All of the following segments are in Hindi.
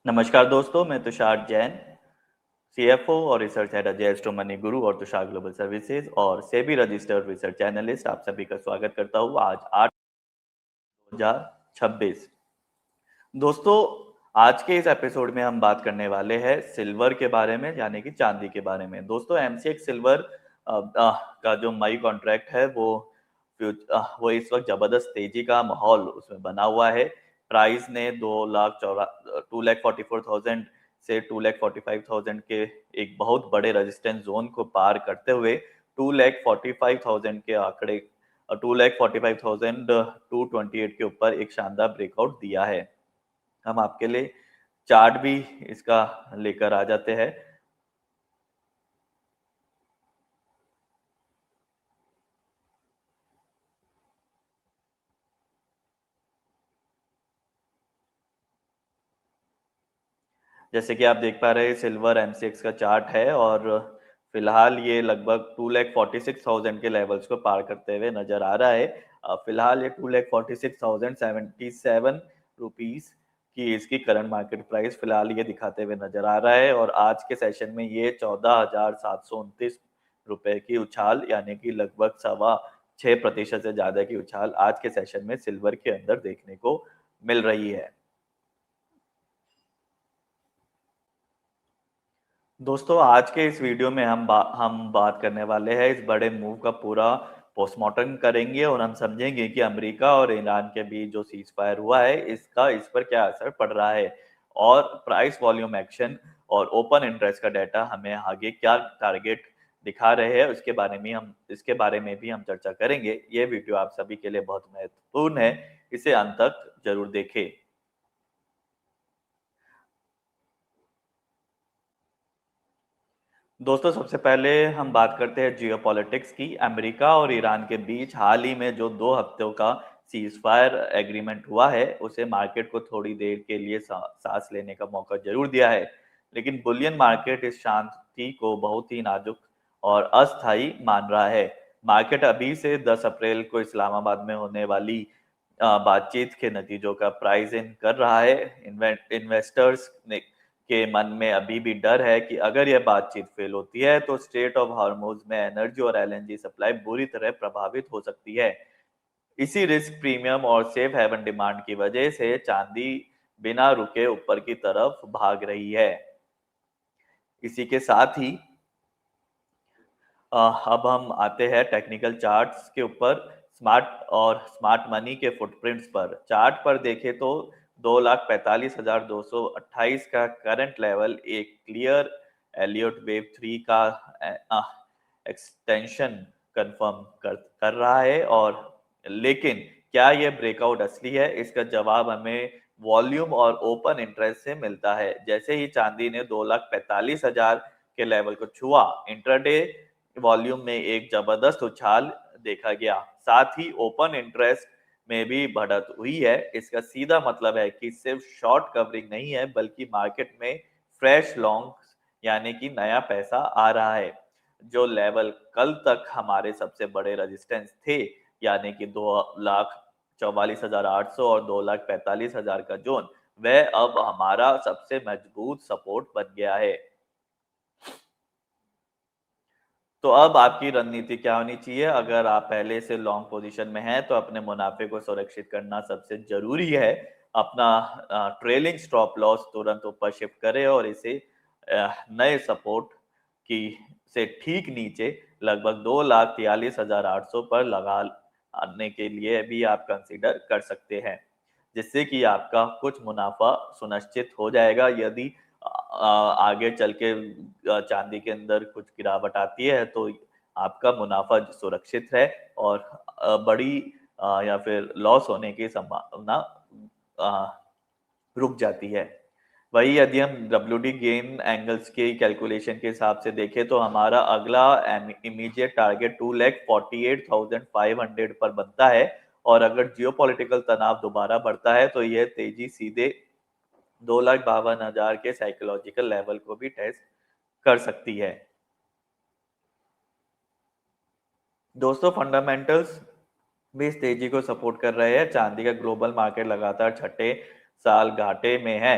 नमस्कार दोस्तों, मैं तुषार जैन, सीएफओ और research head Ajay astro money गुरु और तुषार ग्लोबल सर्विसेज और सेबी रजिस्टर्ड रिसर्च एनालिस्ट आप सभी का स्वागत करता हूँ। आज 8/2026। दोस्तों, आज के इस एपिसोड में हम बात करने वाले हैं सिल्वर के बारे में, यानी कि चांदी के बारे में। दोस्तों, एमसीएक्स सिल्वर का जो मई कॉन्ट्रैक्ट है वो इस वक्त जबरदस्त तेजी का माहौल उसमें बना हुआ है। प्राइस ने 2,44,000 से 2,45,000 के एक बहुत बड़े रेजिस्टेंस जोन को पार करते हुए 2,45,000 के आंकड़े 2,45,228 के ऊपर एक शानदार ब्रेकआउट दिया है। हम आपके लिए चार्ट भी इसका लेकर आ जाते हैं। जैसे कि आप देख पा रहे हैं, सिल्वर एमसीएक्स का चार्ट है और फिलहाल ये लगभग 2,46,000 के लेवल्स को पार करते हुए नजर आ रहा है। फिलहाल ये 2,46,077 रुपीस की इसकी करंट मार्केट प्राइस फिलहाल ये दिखाते हुए नजर आ रहा है और आज के सेशन में ये 14,729 रुपए की उछाल, यानी कि लगभग 6.25% से ज्यादा की उछाल आज के सेशन में सिल्वर के अंदर देखने को मिल रही है। दोस्तों, आज के इस वीडियो में हम बात करने वाले हैं इस बड़े मूव का पूरा पोस्टमार्टम करेंगे और हम समझेंगे कि अमेरिका और ईरान के बीच जो सीज फायर हुआ है इसका इस पर क्या असर पड़ रहा है और प्राइस वॉल्यूम एक्शन और ओपन इंटरेस्ट का डाटा हमें आगे क्या टारगेट दिखा रहे हैं उसके बारे में हम इसके बारे में भी हम चर्चा करेंगे। ये वीडियो आप सभी के लिए बहुत महत्वपूर्ण है, इसे अंत तक जरूर देखें। दोस्तों, सबसे पहले हम बात करते हैं जियोपॉलिटिक्स की। अमेरिका और ईरान के बीच हाल ही में जो 2 हफ्तों का सीज फायर एग्रीमेंट हुआ है उसे मार्केट को थोड़ी देर के लिए सांस लेने का मौका जरूर दिया है, लेकिन बुलियन मार्केट इस शांति को बहुत ही नाजुक और अस्थायी मान रहा है। मार्केट अभी से 10 अप्रैल को इस्लामाबाद में होने वाली बातचीत के नतीजों का प्राइस इन कर रहा है। इन्वेस्टर्स ने के मन में अभी भी डर है कि अगर यह बातचीत फेल होती है तो स्ट्रेट ऑफ हार्मोज में एनर्जी और एलएनजी सप्लाई बुरी तरह प्रभावित हो सकती है। इसी रिस्क प्रीमियम और सेफ हेवन डिमांड की वजह से चांदी बिना रुके ऊपर की तरफ भाग रही है। इसी के साथ ही अब हम आते हैं टेक्निकल चार्ट्स के ऊपर। स्मार्ट मनी के फुटप्रिंट्स पर चार्ट पर देखें तो 2,45,228 का करंट लेवल एक क्लियर एलियट वेव 3 का एक्सटेंशन कंफर्म कर रहा है। और लेकिन क्या यह ब्रेकआउट असली है, इसका जवाब हमें वॉल्यूम और ओपन इंटरेस्ट से मिलता है। जैसे ही चांदी ने 2,45,000 के लेवल को छुआ, इंट्राडे वॉल्यूम में एक जबरदस्त उछाल देखा गया। साथ ही ओपन इंटरेस्ट में भी बढ़त हुई है। इसका सीधा मतलब है कि सिर्फ शॉर्ट कवरिंग नहीं है, बल्कि मार्केट में फ्रेश लॉन्ग, यानी कि नया पैसा आ रहा है। जो लेवल कल तक हमारे सबसे बड़े रेजिस्टेंस थे, यानी कि 2,44,800 और 2,45,000 का जोन, वह अब हमारा सबसे मजबूत सपोर्ट बन गया है। तो अब आपकी रणनीति क्या होनी चाहिए? अगर आप पहले से लॉन्ग पोजीशन में हैं तो अपने मुनाफे को सुरक्षित करना सबसे जरूरी है। अपना ट्रेलिंग स्टॉप लॉस तुरंत ऊपर शिफ्ट करें और इसे नए सपोर्ट की से ठीक नीचे लगभग 2,43,800 पर लगा आने के लिए भी आप कंसीडर कर सकते हैं, जिससे कि आपका कुछ मुनाफा सुनिश्चित हो जाएगा। यदि आगे चल के चांदी के अंदर कुछ गिरावट आती है तो आपका मुनाफा सुरक्षित है और बड़ी या फिर लॉस होने की संभावना अ, रुक जाती है। वही यदि हम डब्ल्यू डी गेन एंगल्स के कैलकुलेशन के हिसाब से देखें तो हमारा अगला इमीडिएट टारगेट 2,48,500 पर बनता है और अगर जियोपॉलिटिकल तनाव दोबारा बढ़ता है तो यह तेजी सीधे 2,52,000 के साइकोलॉजिकल लेवल को भी टेस्ट कर सकती है। दोस्तों, फंडामेंटल्स भी इस तेजी को सपोर्ट कर रहे हैं। चांदी का ग्लोबल मार्केट लगातार छठे साल घाटे में है।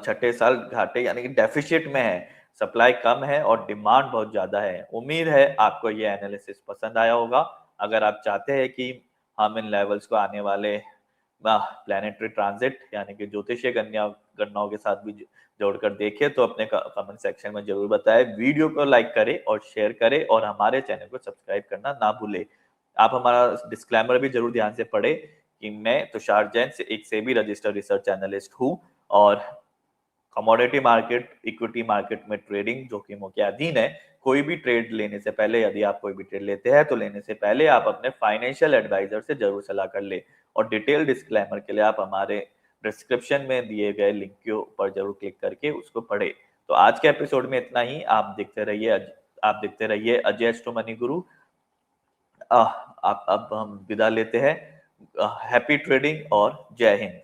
छठे साल घाटे यानी कि डेफिसिट में है, सप्लाई कम है और डिमांड बहुत ज़्यादा है। उम्मीद है आपको ये एनालिसिस पसंद आया होगा। अगर आप चाहते हैं कि हम इन लेवल्स को आने वाले प्लैनेटरी ट्रांजिट यानी कि ज्योतिषीय गणनाओं के साथ भी जोड़कर देखें तो अपने कमेंट सेक्शन में ज़रूर बताएँ। वीडियो को लाइक करें और शेयर करें और हमारे चैनल को सब्सक्राइब करना ना भूलें। आप हमारा डिस्क्लेमर भी ज़रूर ध्यान से पढ़ें कि मैं तुषार जैन से एक सेबी रजिस्टर्ड रिसर्च एनालिस्ट हूँ और कमोडिटी मार्केट, इक्विटी मार्केट में ट्रेडिंग जोखिमों के अधीन है। कोई भी ट्रेड लेने से पहले यदि आप कोई भी ट्रेड लेते हैं तो लेने से पहले आप अपने फाइनेंशियल एडवाइजर से जरूर सलाह कर ले और डिटेल डिस्क्लेमर के लिए आप हमारे डिस्क्रिप्शन में दिए गए लिंक के ऊपर जरूर क्लिक करके उसको पढ़े। तो आज के एपिसोड में इतना ही। आप देखते रहिए अजय एस्ट्रो मनी गुरु। आप अब हम विदा लेते हैं। हैप्पी ट्रेडिंग और जय हिंद।